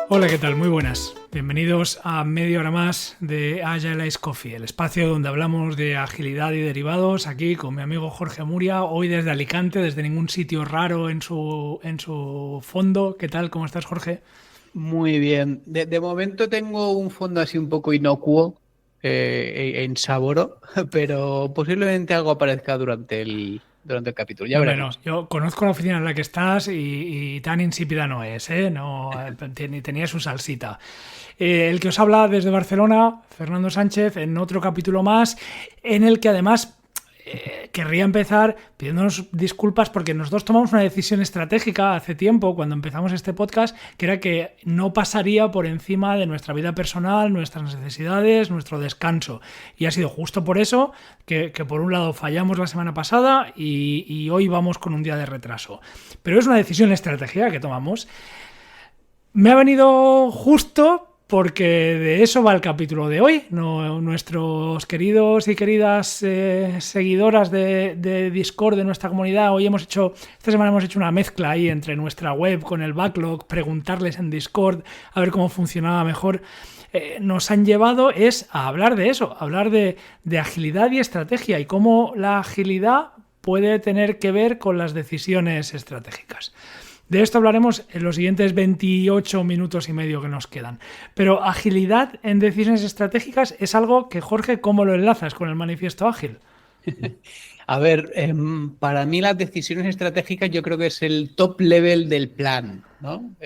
Hola, ¿qué tal? Muy buenas. Bienvenidos a media hora más de Agile Ice Coffee, el espacio donde hablamos de agilidad y derivados, aquí con mi amigo Jorge Muria, hoy desde Alicante, desde ningún sitio raro en su fondo. ¿Qué tal? ¿Cómo estás, Jorge? Muy bien. De momento tengo un fondo así un poco inocuo en Saboro, pero posiblemente algo aparezca durante el capítulo. Ya Hombre, no, veremos. yo conozco la oficina en la que estás y tan insípida no es, ¿eh? No, tenía su salsita. El que os habla desde Barcelona, Fernando Sánchez, en otro capítulo más, en el que además querría empezar pidiéndonos disculpas porque nosotros tomamos una decisión estratégica hace tiempo, cuando empezamos este podcast, que era que no pasaría por encima de nuestra vida personal, nuestras necesidades, nuestro descanso. Y ha sido justo por eso que por un lado fallamos la semana pasada y hoy vamos con un día de retraso. Pero es una decisión estratégica que tomamos. Me ha venido justo porque de eso va el capítulo de hoy. No, nuestros queridos y queridas seguidoras de Discord de nuestra comunidad, esta semana hemos hecho una mezcla ahí entre nuestra web con el backlog, preguntarles en Discord a ver cómo funcionaba mejor. Nos han llevado es a hablar de eso, a hablar de agilidad y estrategia y cómo la agilidad puede tener que ver con las decisiones estratégicas. De esto hablaremos en los siguientes 28 minutos y medio que nos quedan. Pero agilidad en decisiones estratégicas es algo que, Jorge, ¿cómo lo enlazas con el manifiesto ágil? A ver, para mí las decisiones estratégicas yo creo que es el top level del plan, ¿no?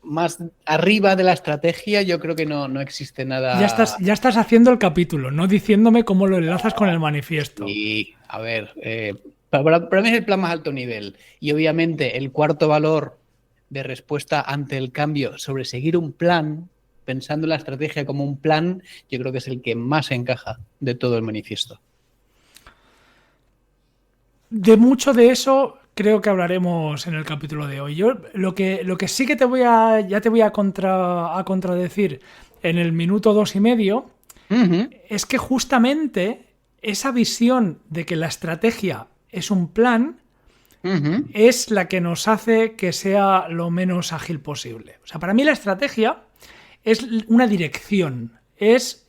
Más arriba de la estrategia yo creo que no existe nada. Ya estás haciendo el capítulo, no diciéndome cómo lo enlazas con el manifiesto. Y, a ver, para mí es el plan más alto nivel. Y obviamente el cuarto valor de respuesta ante el cambio sobre seguir un plan, pensando en la estrategia como un plan, yo creo que es el que más encaja de todo el manifiesto. De mucho de eso creo que hablaremos en el capítulo de hoy. Yo lo que sí que te voy a contradecir en el minuto 2 y medio Ujú, es que justamente esa visión de que la estrategia es un plan ujú. es la que nos hace que sea lo menos ágil posible. O sea, para mí la estrategia es una dirección, es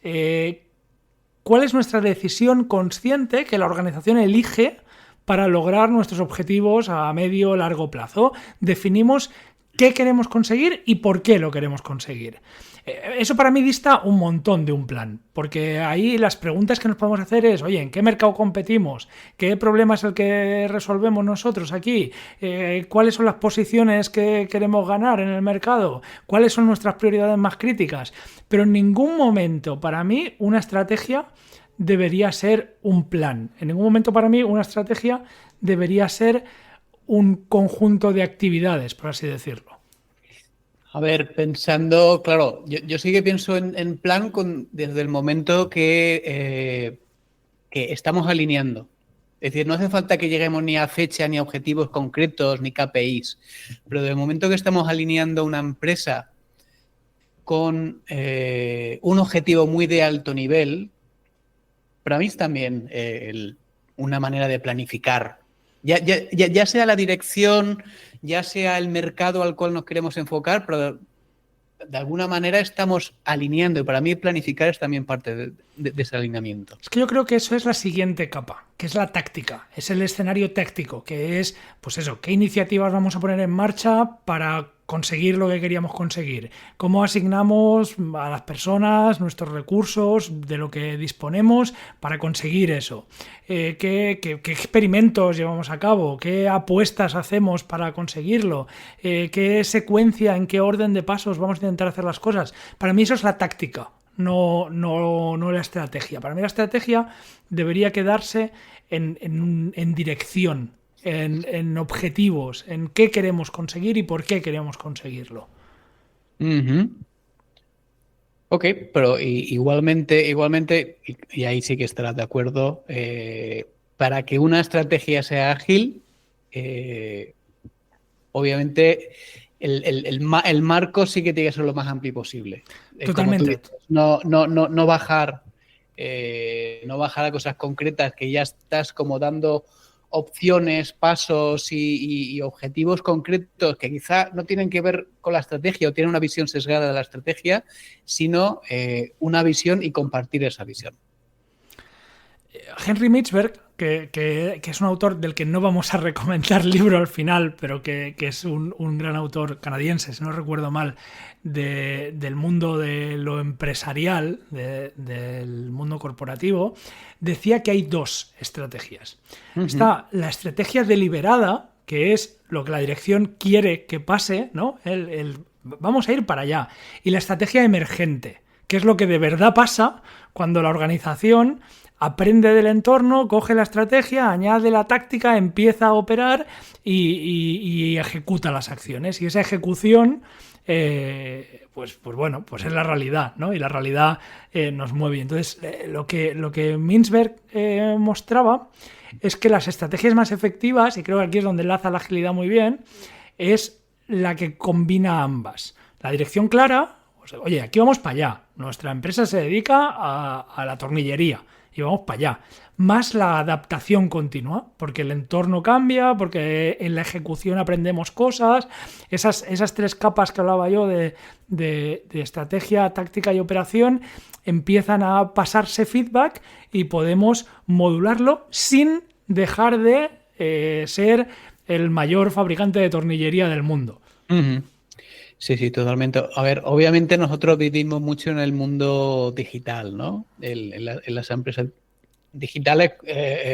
cuál es nuestra decisión consciente que la organización elige para lograr nuestros objetivos a medio o largo plazo. Definimos qué queremos conseguir y por qué lo queremos conseguir. Eso para mí dista un montón de un plan, porque ahí las preguntas que nos podemos hacer es, oye, ¿en qué mercado competimos? ¿Qué problema es el que resolvemos nosotros aquí? ¿Cuáles son las posiciones que queremos ganar en el mercado? ¿Cuáles son nuestras prioridades más críticas? Pero en ningún momento para mí una estrategia debería ser un plan. En ningún momento para mí una estrategia debería ser un conjunto de actividades, por así decirlo. A ver, pensando, claro, yo sí que pienso en plan desde el momento que estamos alineando. Es decir, no hace falta que lleguemos ni a fecha, ni a objetivos concretos, ni KPIs, pero desde el momento que estamos alineando una empresa con un objetivo muy de alto nivel, para mí es también una manera de planificar. Ya sea la dirección, ya sea el mercado al cual nos queremos enfocar, pero de alguna manera estamos alineando y para mí planificar es también parte de ese alineamiento. Es que yo creo que eso es la siguiente capa, que es la táctica, es el escenario táctico, que es, pues eso, qué iniciativas vamos a poner en marcha para conseguir lo que queríamos conseguir, cómo asignamos a las personas nuestros recursos, de lo que disponemos para conseguir eso, qué experimentos llevamos a cabo, qué apuestas hacemos para conseguirlo, qué secuencia, en qué orden de pasos vamos a intentar hacer las cosas. Para mí eso es la táctica, no la estrategia. Para mí la estrategia debería quedarse en dirección, objetivos, en qué queremos conseguir y por qué queremos conseguirlo. Ujú. Ok, pero igualmente, y ahí sí que estarás de acuerdo, para que una estrategia sea ágil, eh, obviamente el marco sí que tiene que ser lo más amplio posible. Como tú Totalmente. dices, no bajar, no bajar a cosas concretas que ya estás como dando opciones, pasos y objetivos concretos que quizá no tienen que ver con la estrategia o tienen una visión sesgada de la estrategia, sino una visión y compartir esa visión. Henry Mintzberg, que es un autor del que no vamos a recomendar libro al final, pero que es un gran autor canadiense, si no recuerdo mal, del mundo de lo empresarial, del mundo corporativo, decía que hay dos estrategias. Uh-huh. Está la estrategia deliberada, que es lo que la dirección quiere que pase, ¿no? Vamos a ir para allá. Y la estrategia emergente, que es lo que de verdad pasa cuando la organización aprende del entorno, coge la estrategia, añade la táctica, empieza a operar y ejecuta las acciones. Y esa ejecución, pues es la realidad, ¿no? Y la realidad nos mueve. Entonces, lo que Mintzberg mostraba es que las estrategias más efectivas, y creo que aquí es donde enlaza la agilidad muy bien, es la que combina ambas. La dirección clara, pues, oye, aquí vamos para allá. Nuestra empresa se dedica a la tornillería. Y vamos para allá. Más la adaptación continua, porque el entorno cambia, porque en la ejecución aprendemos cosas. Esas tres capas que hablaba yo de estrategia, táctica y operación empiezan a pasarse feedback y podemos modularlo sin dejar de ser el mayor fabricante de tornillería del mundo. Uh-huh. Sí, totalmente. A ver, obviamente nosotros vivimos mucho en el mundo digital, ¿no? En las empresas digitales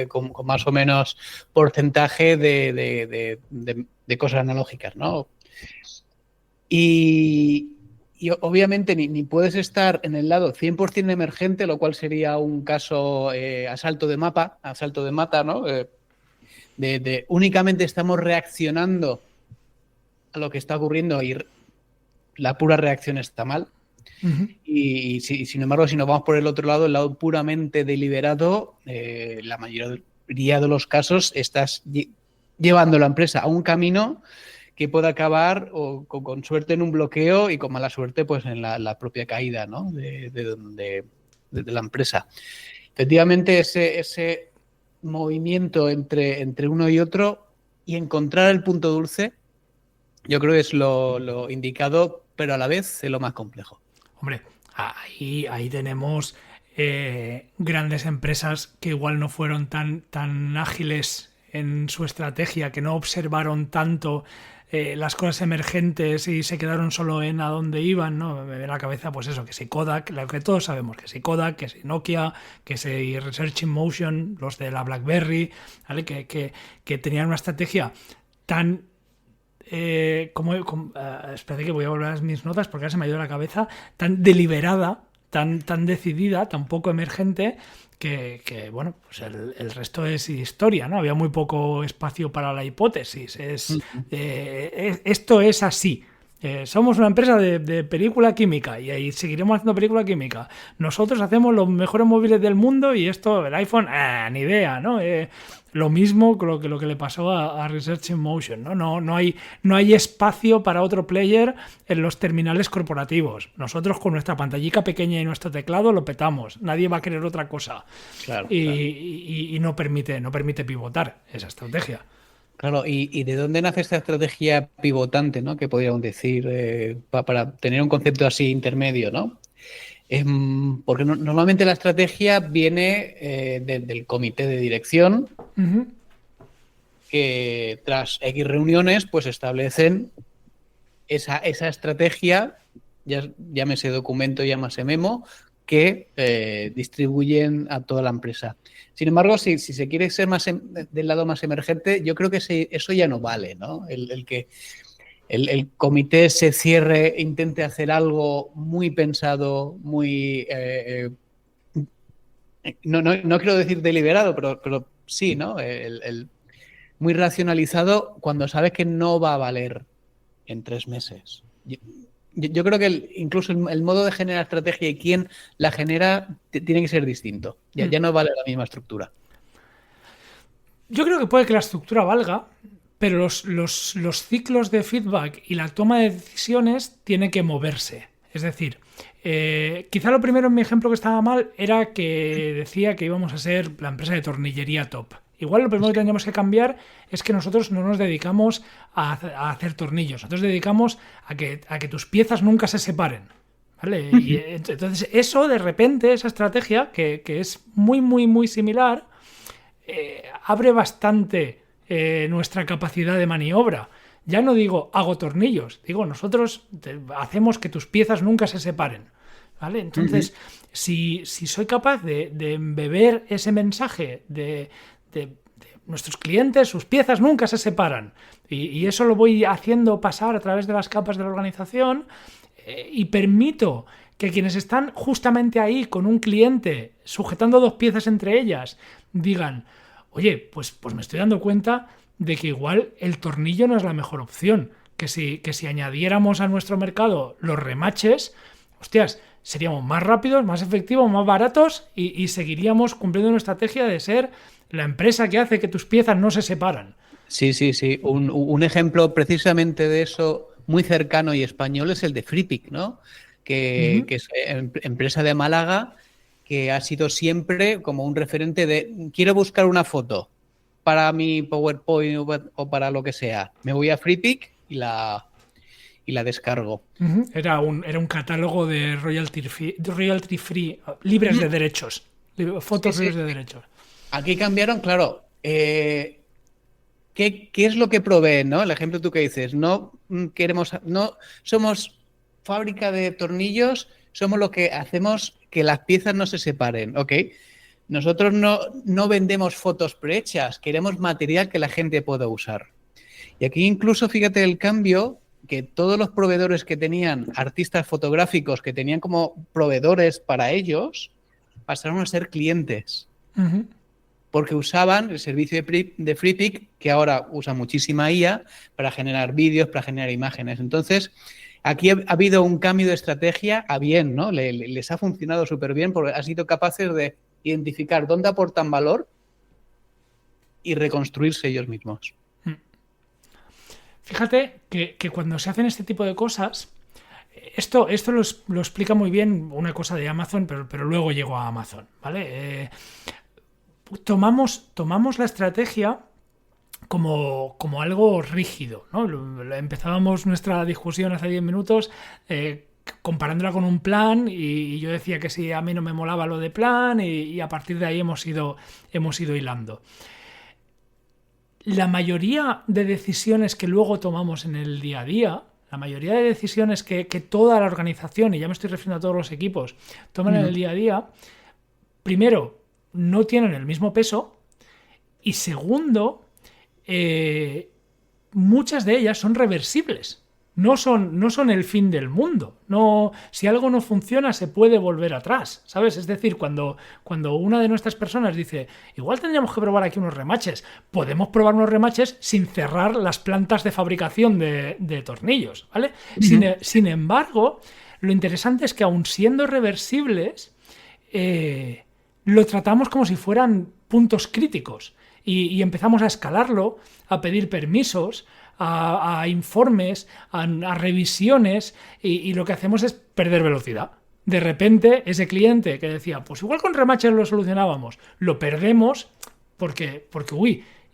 con más o menos porcentaje de cosas analógicas, ¿no? Y obviamente ni puedes estar en el lado 100% emergente, lo cual sería un caso asalto de mata, ¿no? Únicamente estamos reaccionando a lo que está ocurriendo y la pura reacción está mal. Uh-huh. Y sin embargo, si nos vamos por el otro lado, el lado puramente deliberado, la mayoría de los casos estás llevando la empresa a un camino que puede acabar o con suerte en un bloqueo y con mala suerte pues en la propia caída, ¿no? de la empresa. Efectivamente, ese movimiento entre uno y otro y encontrar el punto dulce, yo creo que es lo indicado, pero a la vez es lo más complejo. Hombre, ahí tenemos grandes empresas que igual no fueron tan ágiles en su estrategia, que no observaron tanto las cosas emergentes y se quedaron solo en a dónde iban, ¿no? Me viene a la cabeza, pues eso, que si Kodak, lo que todos sabemos, que si Kodak, que si Nokia, que si Research in Motion, los de la BlackBerry, ¿vale? Que tenían una estrategia tan... espérate que voy a volver a mis notas porque ahora se me ha ido la cabeza, tan deliberada, tan decidida, tan poco emergente que bueno, pues el resto es historia, ¿no? Había muy poco espacio para la hipótesis. Esto es así. Somos una empresa de película química y ahí seguiremos haciendo película química. Nosotros hacemos los mejores móviles del mundo y esto, el iPhone, ni idea, ¿no? Lo mismo con lo que le pasó a Research in Motion, ¿no? No hay espacio para otro player en los terminales corporativos. Nosotros con nuestra pantallica pequeña y nuestro teclado lo petamos. Nadie va a querer otra cosa. Claro, y no permite pivotar esa estrategia. Claro, ¿y de dónde nace esta estrategia pivotante, ¿no? Que podríamos decir para tener un concepto así intermedio, ¿no? Porque normalmente la estrategia viene del comité de dirección, uh-huh, que tras X reuniones pues establecen esa estrategia, llámese documento, llámese memo, que distribuyen a toda la empresa. Sin embargo, si se quiere ser más del lado más emergente, yo creo que eso ya no vale, ¿no? El que el comité se cierre, intente hacer algo muy pensado, muy... no quiero decir deliberado, pero sí, ¿no? Muy racionalizado cuando sabes que no va a valer en 3 meses. Yo creo que incluso el modo de generar estrategia y quién la genera tiene que ser distinto. Ya no vale la misma estructura. Yo creo que puede que la estructura valga, pero los ciclos de feedback y la toma de decisiones tienen que moverse. Es decir, quizá lo primero en mi ejemplo que estaba mal era que decía que íbamos a ser la empresa de tornillería top. Igual lo primero que tendríamos que cambiar es que nosotros no nos dedicamos a hacer tornillos. Nosotros dedicamos a que tus piezas nunca se separen. ¿Vale? Y entonces eso de repente, esa estrategia, que es muy, muy, muy similar, abre bastante nuestra capacidad de maniobra. Ya no digo hago tornillos, digo nosotros hacemos que tus piezas nunca se separen. ¿Vale? Entonces, si soy capaz de embeber ese mensaje de nuestros clientes, sus piezas nunca se separan, y eso lo voy haciendo pasar a través de las capas de la organización, y permito que quienes están justamente ahí con un cliente, sujetando dos piezas entre ellas, digan, oye, pues me estoy dando cuenta de que igual el tornillo no es la mejor opción, que si añadiéramos a nuestro mercado los remaches, hostias, seríamos más rápidos, más efectivos, más baratos y seguiríamos cumpliendo una estrategia de ser la empresa que hace que tus piezas no se separan. Sí. Un ejemplo precisamente de eso muy cercano y español es el de Freepik, ¿no? Que es empresa de Málaga que ha sido siempre como un referente de quiero buscar una foto para mi PowerPoint o para lo que sea. Me voy a Freepik y la descargo. Era un catálogo de royalty free, libres de derechos, fotos libres de derechos. Aquí cambiaron, claro. ¿Qué es lo que proveen, ¿no? El ejemplo tú que dices, no somos fábrica de tornillos, somos lo que hacemos que las piezas no se separen, ¿ok? Nosotros no vendemos fotos prehechas, queremos material que la gente pueda usar. Y aquí incluso, fíjate el cambio, que todos los proveedores que tenían artistas fotográficos, que tenían como proveedores para ellos, pasaron a ser clientes. Porque usaban el servicio de Freepik, que ahora usa muchísima IA, para generar vídeos, para generar imágenes. Entonces, aquí ha habido un cambio de estrategia a bien, ¿no? Les ha funcionado súper bien porque han sido capaces de identificar dónde aportan valor y reconstruirse ellos mismos. Fíjate que cuando se hacen este tipo de cosas, esto lo explica muy bien una cosa de Amazon, pero luego llego a Amazon, ¿vale? Tomamos la estrategia como algo rígido, ¿no? Empezábamos nuestra discusión hace 10 minutos comparándola con un plan y yo decía que sí, a mí no me molaba lo de plan y a partir de ahí hemos ido hilando. La mayoría de decisiones que luego tomamos en el día a día, la mayoría de decisiones que toda la organización, y ya me estoy refiriendo a todos los equipos, toman en el día a día, primero, no tienen el mismo peso y segundo, muchas de ellas son reversibles. No son el fin del mundo. No, si algo no funciona, se puede volver atrás, ¿sabes? Es decir, cuando una de nuestras personas dice, igual tendríamos que probar aquí unos remaches, podemos probar unos remaches sin cerrar las plantas de fabricación de tornillos, ¿vale? Sin embargo, lo interesante es que aun siendo reversibles, lo tratamos como si fueran puntos críticos y empezamos a escalarlo, a pedir permisos, a informes, a revisiones y lo que hacemos es perder velocidad. De repente, ese cliente que decía, pues igual con remaches lo solucionábamos, lo perdemos porque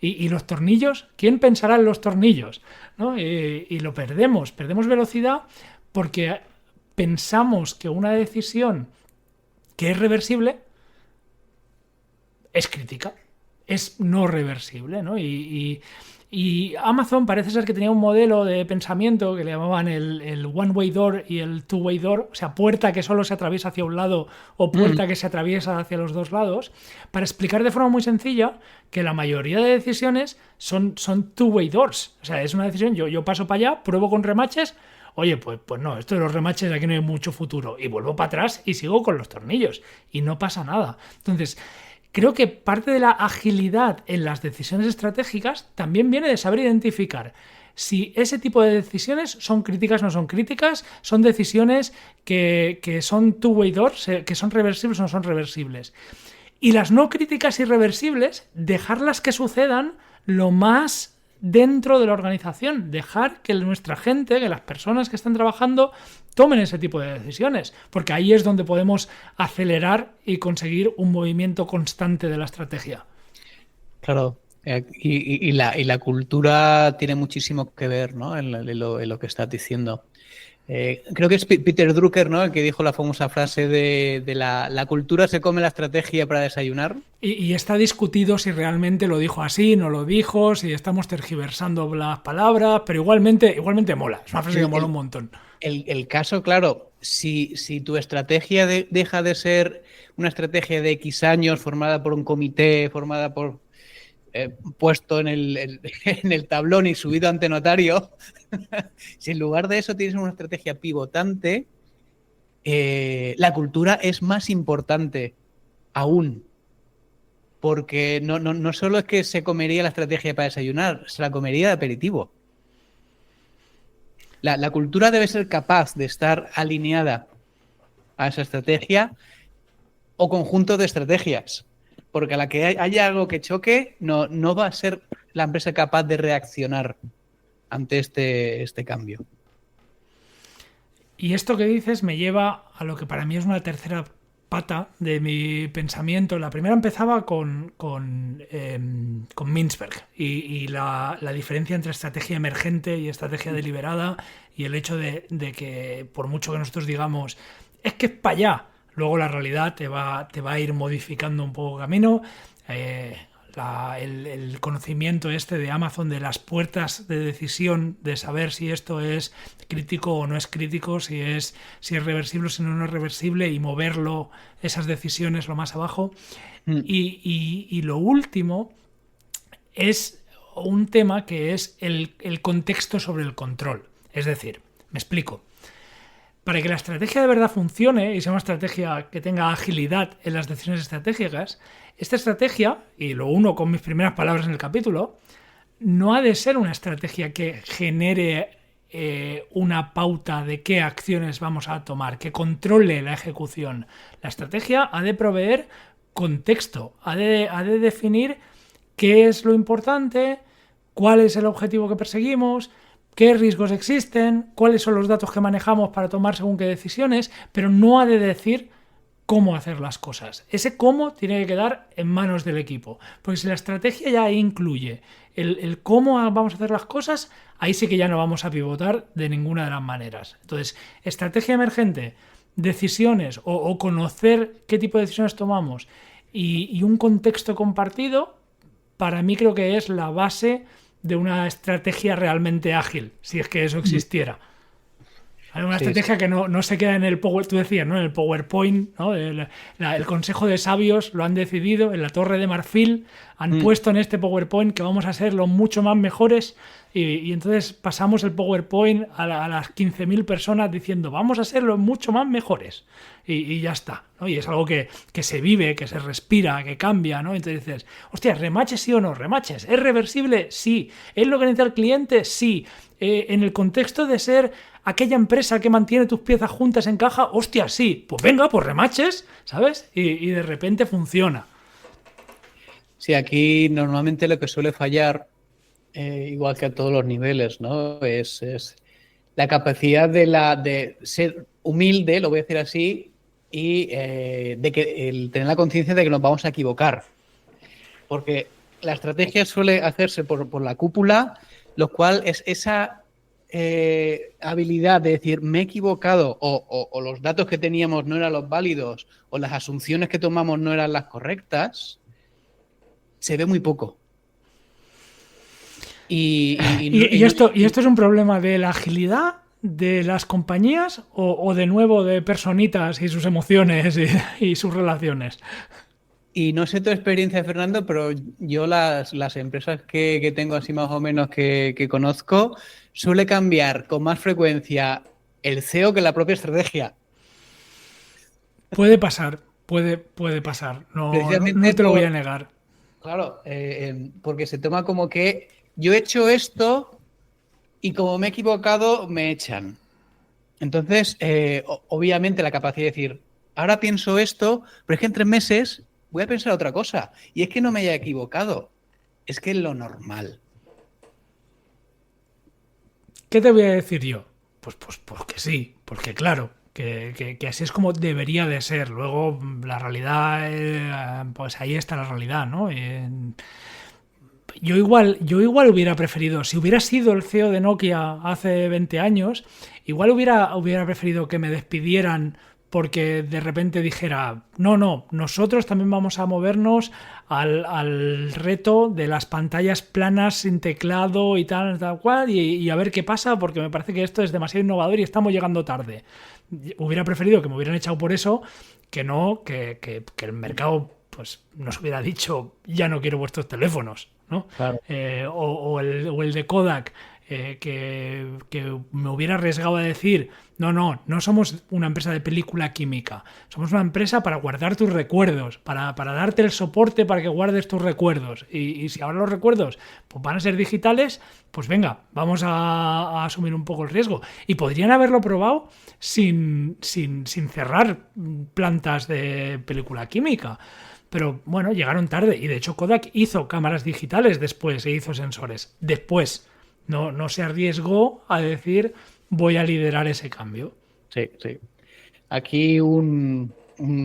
y los tornillos, ¿quién pensará en los tornillos? ¿No? Y lo perdemos velocidad porque pensamos que una decisión que es reversible es crítica, es no reversible, ¿no? Y Amazon parece ser que tenía un modelo de pensamiento que le llamaban el one-way door y el two-way door, o sea, puerta que solo se atraviesa hacia un lado o puerta que se atraviesa hacia los dos lados, para explicar de forma muy sencilla que la mayoría de decisiones son two-way doors. O sea, es una decisión, yo paso para allá, pruebo con remaches, oye, pues no, esto de los remaches aquí no hay mucho futuro, y vuelvo para atrás y sigo con los tornillos, y no pasa nada. Entonces, creo que parte de la agilidad en las decisiones estratégicas también viene de saber identificar si ese tipo de decisiones son críticas o no son críticas, son decisiones que son two-way doors, que son reversibles o no son reversibles. Y las no críticas y reversibles, dejarlas que sucedan lo más dentro de la organización, dejar que nuestra gente, que las personas que están trabajando tomen ese tipo de decisiones, porque ahí es donde podemos acelerar y conseguir un movimiento constante de la estrategia. Claro. Y la cultura tiene muchísimo que ver, ¿no? En lo que estás diciendo. Creo que es Peter Drucker, ¿no? El que dijo la famosa frase de la cultura se come la estrategia para desayunar. Y está discutido si realmente lo dijo así, no lo dijo, si estamos tergiversando las palabras, pero igualmente mola. Es una frase que El, mola un el- montón. el caso, claro, si tu estrategia deja de ser una estrategia de X años formada por un comité, formada por puesto en el tablón y subido ante notario, si en lugar de eso tienes una estrategia pivotante, la cultura es más importante aún. Porque no solo es que se comería la estrategia para desayunar, se la comería de aperitivo. La cultura debe ser capaz de estar alineada a esa estrategia o conjunto de estrategias. Porque a la que haya algo que choque, no va a ser la empresa capaz de reaccionar ante este cambio. Y esto que dices me lleva a lo que para mí es una tercera pata de mi pensamiento. La primera empezaba con Mintzberg y la diferencia entre estrategia emergente y estrategia deliberada y el hecho de que por mucho que nosotros digamos es que es para allá, luego la realidad te va a ir modificando un poco camino. El conocimiento este de Amazon de las puertas de decisión, de saber si esto es crítico o no es crítico, si es reversible o si no es reversible y moverlo, esas decisiones lo más abajo. Mm. Y lo último es un tema que es el contexto sobre el control. Es decir, me explico. Para que la estrategia de verdad funcione y sea una estrategia que tenga agilidad en las decisiones estratégicas, esta estrategia, y lo uno con mis primeras palabras en el capítulo, no ha de ser una estrategia que genere una pauta de qué acciones vamos a tomar, que controle la ejecución. La estrategia ha de proveer contexto, ha de definir qué es lo importante, cuál es el objetivo que perseguimos, qué riesgos existen, cuáles son los datos que manejamos para tomar según qué decisiones, pero no ha de decir cómo hacer las cosas. Ese cómo tiene que quedar en manos del equipo. Porque si la estrategia ya incluye el cómo vamos a hacer las cosas, ahí sí que ya no vamos a pivotar de ninguna de las maneras. Entonces, estrategia emergente, decisiones o conocer qué tipo de decisiones tomamos y un contexto compartido, para mí creo que es la base de una estrategia realmente ágil, si es que eso existiera. Hay una Sí, sí. estrategia que no se queda en el Power, tú decías, ¿no? En el PowerPoint, ¿no? El Consejo de Sabios lo han decidido, en la Torre de Marfil han Mm. puesto en este PowerPoint que vamos a ser los mucho más mejores y entonces pasamos el PowerPoint a las 15.000 personas diciendo vamos a ser los mucho más mejores y ya está, ¿no? Y es algo que se vive, que se respira, que cambia, ¿no? Entonces dices, hostia, ¿remaches sí o no? ¿Remaches? ¿Es reversible? Sí. ¿Es lo que necesita el cliente? Sí. En el contexto de ser aquella empresa que mantiene tus piezas juntas en caja, hostia, sí, pues venga, pues remaches, ¿sabes? Y de repente funciona. Sí, aquí normalmente lo que suele fallar, igual que a todos los niveles, ¿no? Es la capacidad de ser humilde, lo voy a decir así, y de que el tener la conciencia de que nos vamos a equivocar. Porque la estrategia suele hacerse por la cúpula, lo cual es esa habilidad de decir me he equivocado o los datos que teníamos no eran los válidos o las asunciones que tomamos no eran las correctas, se ve muy poco. Y esto es un problema de la agilidad de las compañías o de nuevo de personitas y sus emociones y sus relaciones. Y no sé tu experiencia, Fernando, pero yo las empresas que tengo así más o menos que conozco, suele cambiar con más frecuencia el CEO que la propia estrategia. Puede pasar, puede pasar, no Precisamente te lo voy a negar. claro, porque se toma como que yo he hecho esto y como me he equivocado, me echan. Entonces, obviamente la capacidad de decir, ahora pienso esto, pero es que en 3 meses voy a pensar otra cosa. Y es que no me haya equivocado, es que es lo normal. ¿Qué te voy a decir yo? Pues porque sí, porque claro, que así es como debería de ser. Luego la realidad, pues ahí está la realidad, ¿no? Yo igual hubiera preferido, si hubiera sido el CEO de Nokia hace 20 años, igual hubiera preferido que me despidieran porque de repente dijera, no, nosotros también vamos a movernos al reto de las pantallas planas sin teclado y tal cual, y a ver qué pasa, porque me parece que esto es demasiado innovador y estamos llegando tarde. Hubiera preferido que me hubieran echado por eso, que no, que el mercado pues nos hubiera dicho, ya no quiero vuestros teléfonos, ¿no? Claro. O el de Kodak, que me hubiera arriesgado a decir, no somos una empresa de película química, somos una empresa para guardar tus recuerdos, para darte el soporte para que guardes tus recuerdos. Y si ahora los recuerdos pues van a ser digitales, pues venga, vamos a asumir un poco el riesgo. Y podrían haberlo probado sin cerrar plantas de película química. Pero bueno, llegaron tarde y de hecho Kodak hizo cámaras digitales después e hizo sensores después. No se arriesgó a decir voy a liderar ese cambio. Sí, sí. Aquí un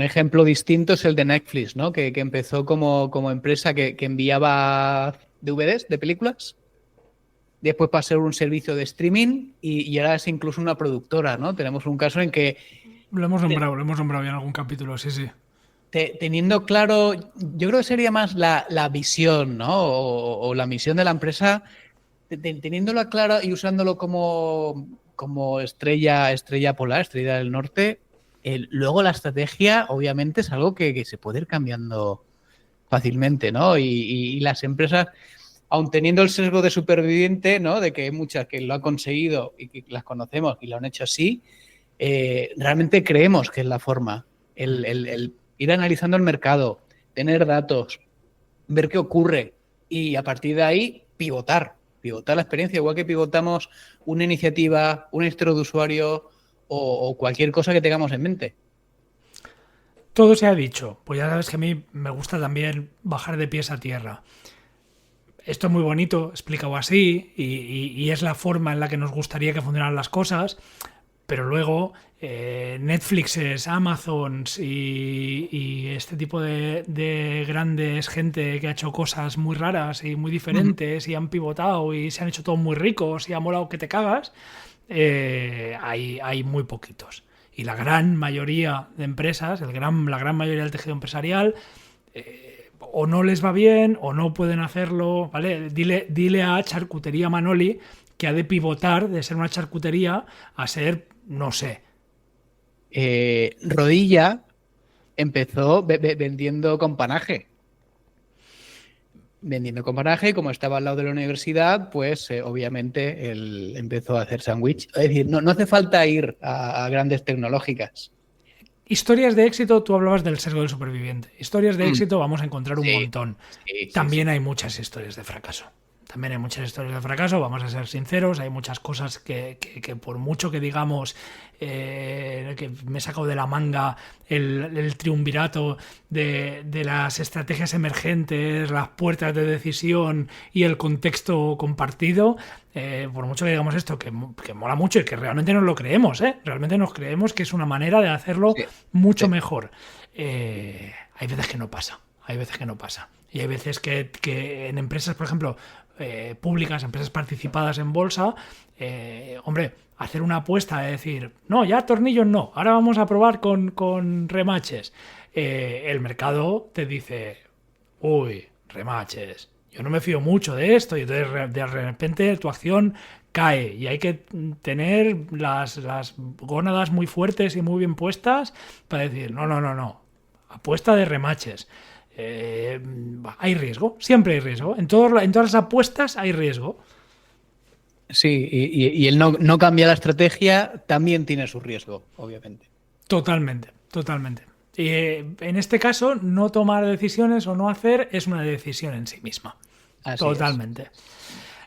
ejemplo distinto es el de Netflix, ¿no? Que empezó como empresa que enviaba DVDs de películas. Después pasó a ser un servicio de streaming y ahora es incluso una productora, ¿no? Tenemos un caso en que Lo hemos nombrado ya en algún capítulo, sí. teniendo claro, yo creo que sería más la visión, ¿no? O la misión de la empresa, teniéndola clara y usándolo como estrella polar, estrella del norte. Luego la estrategia, obviamente, es algo que se puede ir cambiando fácilmente, ¿no? Y las empresas, aun teniendo el sesgo de superviviente, ¿no? De que hay muchas que lo han conseguido y que las conocemos y lo han hecho así, realmente creemos que es la forma. El ir analizando el mercado, tener datos, ver qué ocurre y a partir de ahí pivotar la experiencia, igual que pivotamos una iniciativa, una historia de usuario o cualquier cosa que tengamos en mente. Todo se ha dicho. Pues ya sabes que a mí me gusta también bajar de pies a tierra. Esto es muy bonito, explicado así, y es la forma en la que nos gustaría que funcionaran las cosas, pero luego Netflixes, Amazons y este tipo de grandes gente que ha hecho cosas muy raras y muy diferentes y han pivotado y se han hecho todos muy ricos y ha molado que te cagas, hay muy poquitos. Y la gran mayoría de empresas, la gran mayoría del tejido empresarial, o no les va bien o no pueden hacerlo, ¿vale? Dile a Charcutería Manoli que ha de pivotar de ser una charcutería a ser, no sé. Rodilla empezó vendiendo companaje. Vendiendo companaje, y como estaba al lado de la universidad, pues obviamente él empezó a hacer sándwich. Es decir, no hace falta ir a grandes tecnológicas. Historias de éxito, tú hablabas del sesgo del superviviente. Historias de éxito vamos a encontrar un montón. También hay muchas historias de fracaso. Vamos a ser sinceros, hay muchas cosas que por mucho que digamos que me he sacado de la manga el triunvirato de las estrategias emergentes, las puertas de decisión y el contexto compartido, por mucho que digamos esto, que mola mucho y que realmente nos lo creemos, realmente nos creemos que es una manera de hacerlo mucho mejor. Hay veces que no pasa. Y hay veces que en empresas, por ejemplo, públicas, empresas participadas en bolsa, hacer una apuesta de decir, no, ya tornillos no, ahora vamos a probar con remaches. El mercado te dice, uy, remaches, yo no me fío mucho de esto, y entonces de repente tu acción cae y hay que tener las gónadas muy fuertes y muy bien puestas para decir, no, apuesta de remaches. Hay riesgo, siempre hay riesgo. En todas las apuestas hay riesgo. Sí, y el no cambiar la estrategia también tiene su riesgo, obviamente. Totalmente. Y en este caso, no tomar decisiones o no hacer es una decisión en sí misma. Así Totalmente. es.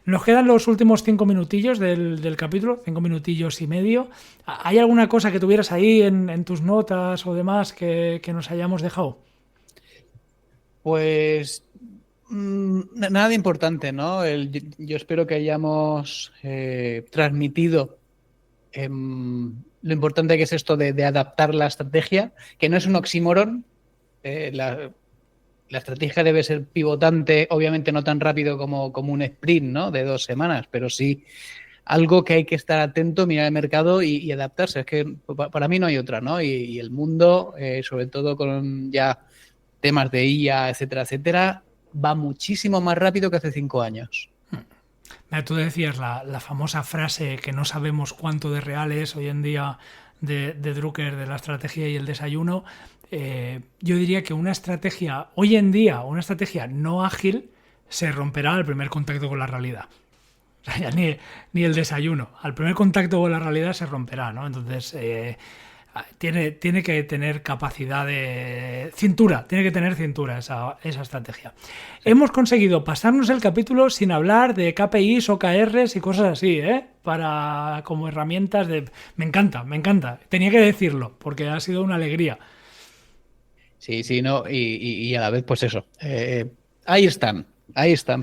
Nos quedan los últimos 5 minutillos del capítulo, 5 minutillos y medio. ¿Hay alguna cosa que tuvieras ahí en tus notas o demás que nos hayamos dejado? Pues nada de importante, ¿no? Yo espero que hayamos transmitido lo importante que es esto de adaptar la estrategia, que no es un oxímoron. la estrategia debe ser pivotante, obviamente no tan rápido como un sprint, ¿no? De 2 semanas, pero sí algo que hay que estar atento, mirar el mercado y adaptarse. Es que para mí no hay otra, ¿no? Y el mundo, sobre todo con ya temas de IA, etcétera, etcétera, va muchísimo más rápido que hace 5 años. Tú decías la famosa frase que no sabemos cuánto de real es hoy en día de Drucker, de la estrategia y el desayuno. Yo diría que una estrategia, hoy en día, una estrategia no ágil se romperá al primer contacto con la realidad. O sea, ya ni el desayuno. Al primer contacto con la realidad se romperá, ¿no? Entonces, tiene que tener capacidad de cintura, tiene que tener cintura esa estrategia. Sí. Hemos conseguido pasarnos el capítulo sin hablar de KPIs, OKRs y cosas así, para como herramientas de... Me encanta. Tenía que decirlo, porque ha sido una alegría. Sí, no, y a la vez, pues eso. Ahí están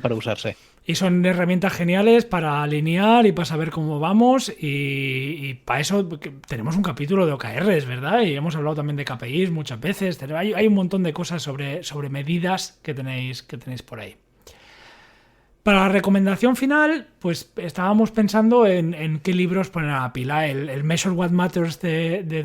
para usarse. Y son herramientas geniales para alinear y para saber cómo vamos y para eso tenemos un capítulo de OKRs, ¿verdad? Y hemos hablado también de KPIs muchas veces. Hay un montón de cosas sobre medidas que tenéis por ahí. Para la recomendación final, pues estábamos pensando en qué libros poner a la pila. El Measure What Matters de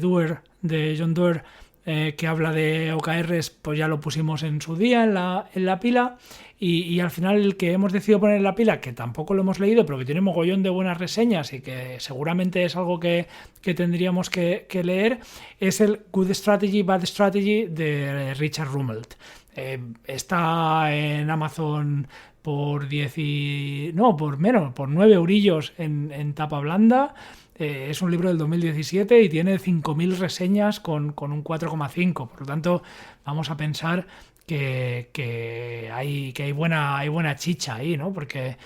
John Doerr, que habla de OKRs, pues ya lo pusimos en su día en la pila. Y al final el que hemos decidido poner en la pila, que tampoco lo hemos leído, pero que tiene mogollón de buenas reseñas y que seguramente es algo que tendríamos que leer, es el Good Strategy, Bad Strategy de Richard Rummelt. Está en Amazon por 9 eurillos en tapa blanda. Es un libro del 2017 y tiene 5.000 reseñas con un 4,5. Por lo tanto, vamos a pensar que hay buena chicha ahí, ¿no? Porque,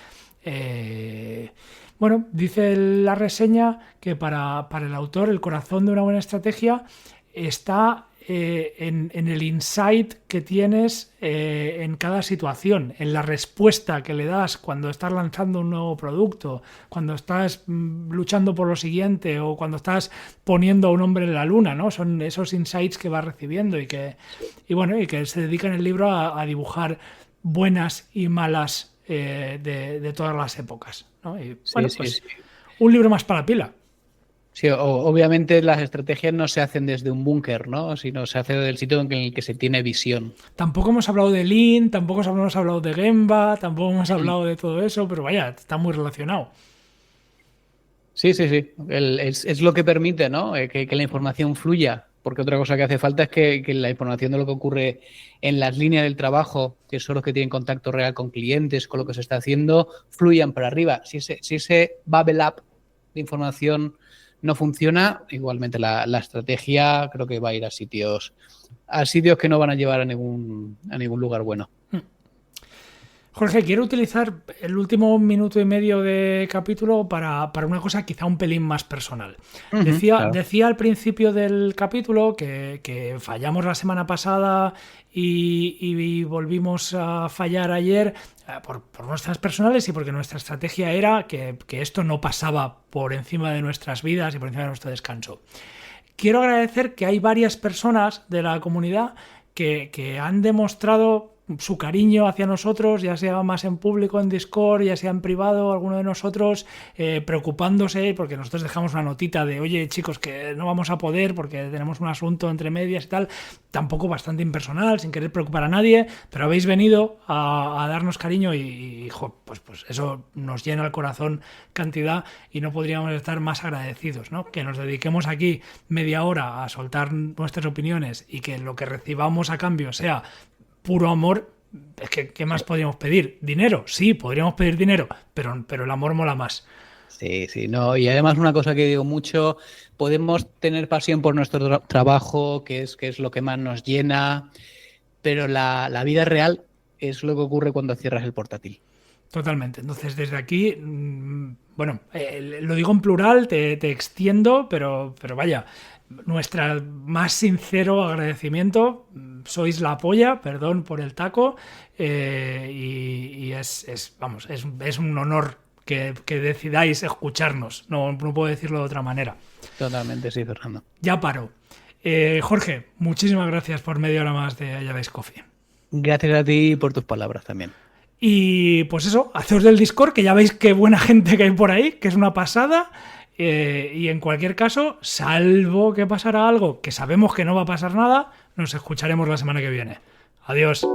dice la reseña que para el autor el corazón de una buena estrategia está en el insight que tienes en cada situación, en la respuesta que le das cuando estás lanzando un nuevo producto, cuando estás luchando por lo siguiente o cuando estás poniendo a un hombre en la luna, ¿no? Son esos insights que vas recibiendo y que se dedica en el libro a dibujar buenas y malas de todas las épocas, ¿no? Y, sí. Un libro más para la pila. Sí, obviamente las estrategias no se hacen desde un búnker, ¿no? Sino se hace del sitio en el que se tiene visión. Tampoco hemos hablado de Lean, tampoco hemos hablado de Gemba, tampoco hemos hablado de todo eso, pero vaya, está muy relacionado. Sí. Es lo que permite, ¿no? Que la información fluya. Porque otra cosa que hace falta es que la información de lo que ocurre en las líneas del trabajo, que son los que tienen contacto real con clientes, con lo que se está haciendo, fluyan para arriba. Si ese bubble up de información no funciona, igualmente la estrategia creo que va a ir a sitios que no van a llevar a ningún lugar bueno. Jorge, quiero utilizar el último minuto y medio de capítulo para una cosa quizá un pelín más personal. Decía al principio del capítulo que fallamos la semana pasada y volvimos a fallar ayer por nuestras personales y porque nuestra estrategia era que esto no pasaba por encima de nuestras vidas y por encima de nuestro descanso. Quiero agradecer que hay varias personas de la comunidad que han demostrado su cariño hacia nosotros, ya sea más en público, en Discord, ya sea en privado, alguno de nosotros preocupándose, porque nosotros dejamos una notita de oye chicos que no vamos a poder porque tenemos un asunto entre medias y tal, tampoco bastante impersonal, sin querer preocupar a nadie, pero habéis venido a darnos cariño y pues eso nos llena el corazón cantidad y no podríamos estar más agradecidos, ¿no? Que nos dediquemos aquí media hora a soltar nuestras opiniones y que lo que recibamos a cambio sea puro amor. Es que ¿qué más podríamos pedir? ¿Dinero? Sí, podríamos pedir dinero, pero el amor mola más. Sí, no. Y además una cosa que digo mucho, podemos tener pasión por nuestro trabajo, que es lo que más nos llena, pero la vida real es lo que ocurre cuando cierras el portátil. Totalmente. Entonces, desde aquí, lo digo en plural, te extiendo, pero vaya, nuestro más sincero agradecimiento. Sois la polla, perdón por el taco, y es un honor que decidáis escucharnos. No puedo decirlo de otra manera. Totalmente, sí, Fernando. Ya paro. Jorge, muchísimas gracias por media hora más de Allá Vais Coffee. Gracias a ti por tus palabras también. Y pues eso, haceos del Discord, que ya veis qué buena gente que hay por ahí, que es una pasada. Y en cualquier caso, salvo que pasara algo, que sabemos que no va a pasar nada, nos escucharemos la semana que viene. Adiós.